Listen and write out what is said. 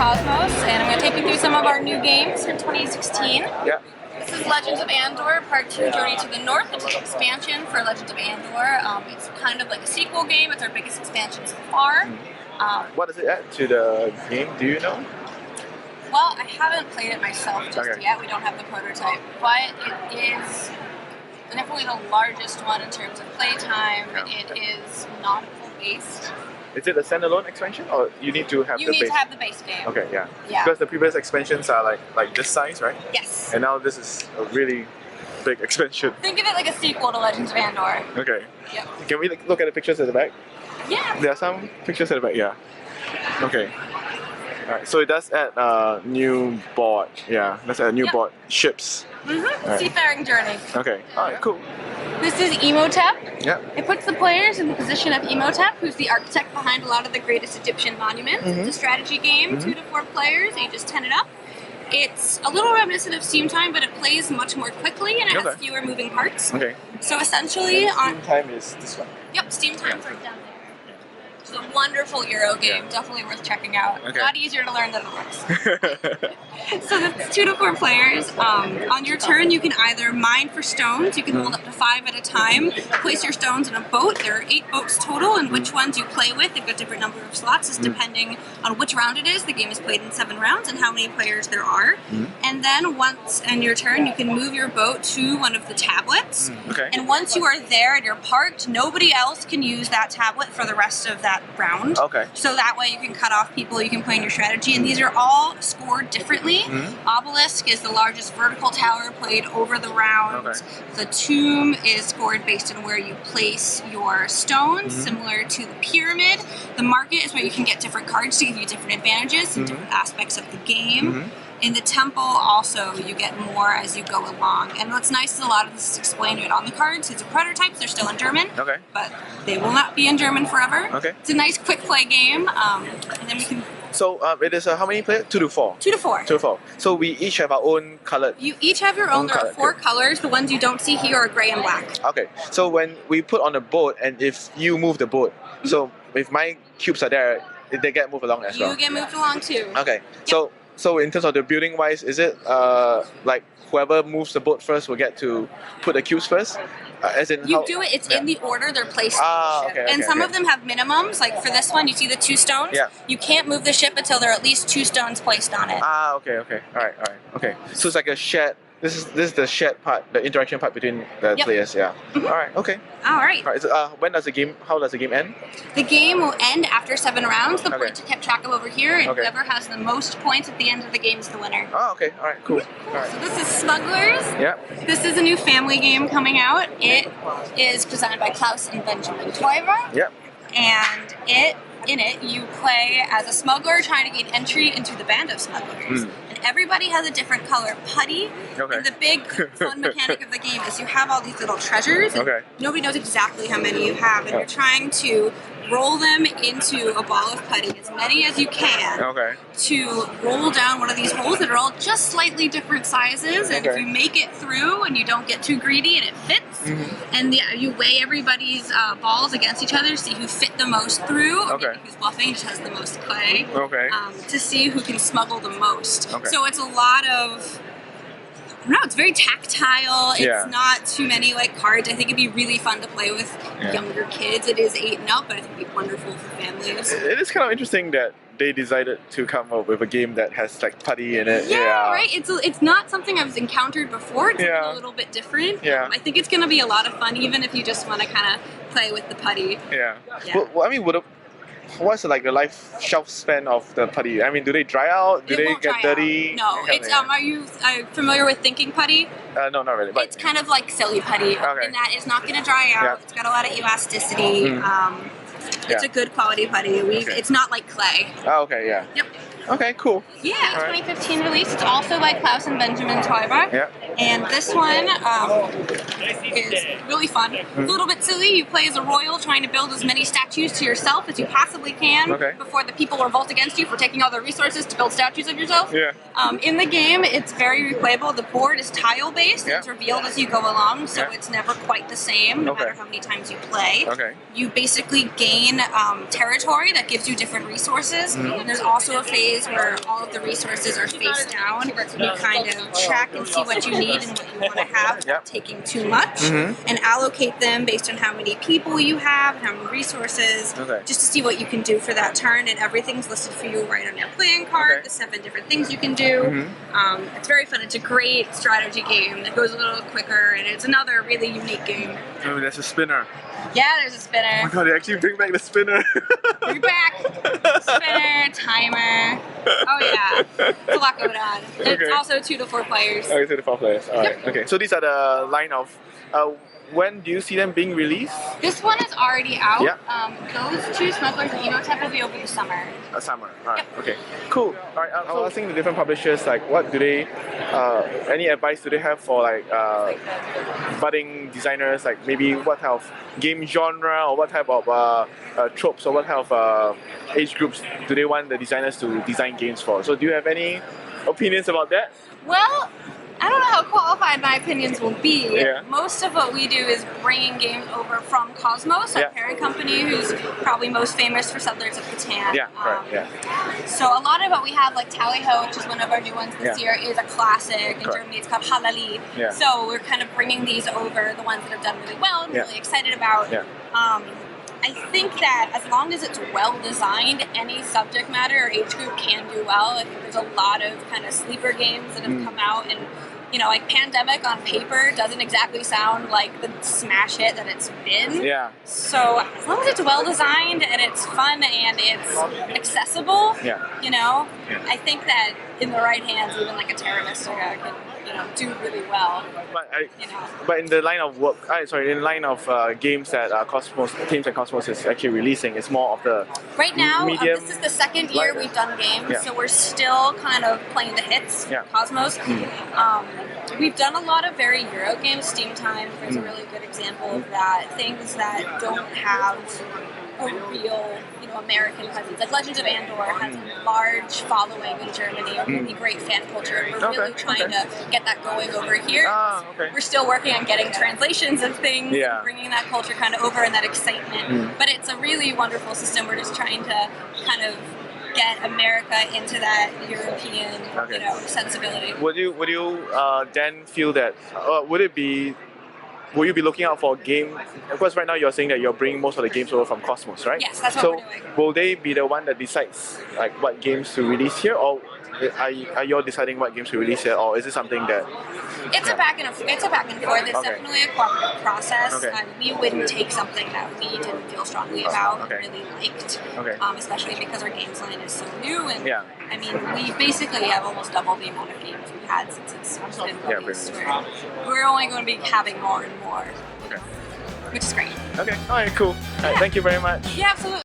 Kosmos, and I'm going to take you through some of our new games for 2016. Yeah. This is Legends of Andor Part 2, Journey to the North, which is an expansion for Legends of Andor. It's kind of like a sequel game. It's our biggest expansion so far. What does it add to the game? Do you know? Well, I haven't played it myself just yet. We don't have the prototype, but it is definitely the largest one in terms of playtime. Yeah. It is nautical-based. Is it a standalone expansion, or you need to have You the need base? to have the base game. Okay, yeah. Yeah. Because the previous expansions are like this size, right? Yes. And now this is a really big expansion. Think of it like a sequel to Legends of Andor. Okay. Yep. Can we look at the pictures at the back? Yeah. There are some pictures at the back, yeah. Okay. Alright, so it does add a new board. Yeah, that's a new board. Ships. Mm-hmm. Seafaring journey. Okay. Alright, cool. This is Emotep. Yeah. It puts the players in the position of Emotep, who's the architect behind a lot of the greatest Egyptian monuments. It's a strategy game, 2 to 4 players, ages 10 and up. It's a little reminiscent of Steam Time, but it plays much more quickly and it has fewer moving parts. Okay. So essentially, Steam Time is this one. Yep, Steam Time's right down there. It's a wonderful Euro game, definitely worth checking out. Okay. A lot easier to learn than it looks. So that's 2 to 4 players. On your turn, you can either mine for stones. You can hold up to 5 at a time. Place your stones in a boat. There are 8 boats total, and which ones you play with, they've got different number of slots. It's depending on which round it is. The game is played in 7 rounds, and how many players there are. And then once on your turn, you can move your boat to one of the tablets. Okay. And once you are there and you're parked, nobody else can use that tablet for the rest of that round. Okay. So that way you can cut off people, you can plan your strategy, and these are all scored differently. Obelisk is the largest vertical tower played over the round. Okay. The tomb is scored based on where you place your stones, similar to the pyramid. The market is where you can get different cards to give you different advantages in different aspects of the game. In the temple, also, you get more as you go along. And what's nice is a lot of this is explained right on the cards. It's a prototype, they're still in German. Okay. But they will not be in German forever. Okay. It's a nice quick play game. And then we can... So it is how many players? 2 to 4? 2 to 4. 2 to 4. So we each have our own colored. You each have your own. There are 4 colors. The ones you don't see here are gray and black. Okay. So when we put on a boat, and if you move the boat, so if my cubes are there, they get moved along as well. You get moved along too. Okay. So in terms of the building wise, is it like whoever moves the boat first will get to put the cubes first? As in You do it, it's in the order they're placed on the ship. Okay, and some of them have minimums, like for this one, you see the 2 stones? Yeah. You can't move the ship until there are at least 2 stones placed on it. Okay. Alright. Okay. So it's like a shared. This is the shared part, the interaction part between the players. Yeah. Alright. Okay. Alright. Alright. So, when does the game? How does the game end? The game will end after 7 rounds. The points are kept track of over here, and whoever has the most points at the end of the game is the winner. Oh, okay. Alright. Cool. Alright. So this is Smugglers. Yeah. This is a new family game coming out. It is designed by Klaus and Benjamin Teuber. Yeah. And in it, you play as a smuggler trying to gain entry into the band of smugglers. And everybody has a different color putty. Okay. And the big fun mechanic of the game is you have all these little treasures. And nobody knows exactly how many you have, and you're trying to roll them into a ball of putty, as many as you can, to roll down one of these holes that are all just slightly different sizes. And if you make it through and you don't get too greedy and it fits, and you weigh everybody's balls against each other to see who fit the most through, or maybe who's bluffing just has the most clay, to see who can smuggle the most. So it's a lot of... No, it's very tactile. It's not too many cards. I think it'd be really fun to play with younger kids. It is 8 and up, but I think it'd be wonderful for families. It is kind of interesting that they decided to come up with a game that has putty in it. Yeah, right? It's not something I've encountered before. It's a little bit different. I think it's going to be a lot of fun, even if you just want to kind of play with the putty. Well, I mean, what's the life shelf span of the putty? I mean, do they dry out? Do they get dirty? No, it's are you familiar with thinking putty? No, not really. But it's kind of like silly putty, and that is not going to dry out. It's got a lot of elasticity. It's a good quality putty. It's not like clay. Oh, okay, yeah. Yep. Okay, cool. Yeah, 2015 release. It's also by Klaus and Benjamin Teuber. Yeah. And this one is really fun. It's a little bit silly. You play as a royal trying to build as many statues to yourself as you possibly can before the people revolt against you for taking all their resources to build statues of yourself. Yeah. In the game, it's very replayable. The board is tile-based. It's revealed as you go along, so it's never quite the same, no matter how many times you play. You basically gain territory that gives you different resources. And there's also a phase ways where all of the resources are face down. You kind of track and see what you need and what you want to have without taking too much, and allocate them based on how many people you have and how many resources, just to see what you can do for that turn. And everything's listed for you right on your playing card, the 7 different things you can do. It's very fun. It's a great strategy game that goes a little quicker, and it's another really unique game. Oh, there's a spinner. Yeah, there's a spinner. Oh my god, they actually bring back the spinner. Bring back spinner, timer. Oh yeah, there's a lot going on. It's also 2 to 4 players. Okay, 2 to 4 players. Alright, okay. So these are the line of... when do you see them being released? This one is already out. Those 2 Smugglers and Emotep will be over the summer. Summer. Alright, okay. Cool. Alright, I was asking the different publishers, like, what do they... any advice do they have for, like, budding designers? Like, maybe what type of game genre, or what type of tropes, or what type of age groups do they want the designers to design games for? So do you have any opinions about that? Well, I don't know how qualified my opinions will be. Most of what we do is bringing games over from Kosmos, our parent company, who's probably most famous for Settlers of Catan. So a lot of what we have, like Tally-Ho, which is one of our new ones this year, is a classic. In Germany it's called Halali. So we're kind of bringing these over, the ones that have done really well and really excited about. I think that as long as it's well designed, any subject matter or age group can do well. I think there's a lot of kind of sleeper games that have come out, and you know, like Pandemic on paper doesn't exactly sound like the smash hit that it's been. So as long as it's well designed and it's fun and it's accessible, you know, I think that in the right hands, even like a Terra Mystica can, you know, do really well. But in the line of work, in the line of games that Kosmos, Thames and Kosmos is actually releasing, it's more of the right now. Medium, this is the 2nd year we've done games, so we're still kind of playing the hits from Kosmos. We've done a lot of very Euro games. Steam Time is a really good example of that. Things that don't have a real, you know, American presence. Like Legends of Andor has a large following in Germany, a really great fan culture. We're really trying to get that going over here. We're still working on getting translations of things, and bringing that culture kind of over and that excitement. But it's a really wonderful system. We're just trying to kind of get America into that European, you know, sensibility. Would you then feel that will you be looking out for a game? Of course, right now you're saying that you're bringing most of the games over from Kosmos, right? Yes, that's what we're doing. Will they be the one that decides like what games to release here, or are you deciding what games to release here, or is it something that... It's a back and forth. It's definitely a cooperative process. We wouldn't take something that we didn't feel strongly about and really liked, especially because our games line is so new. And I mean, we basically have almost double the amount of games we've had since it's been released. We're only going to be having more and more, which is great. Okay, alright, cool. Alright, thank you very much. Yeah, absolutely.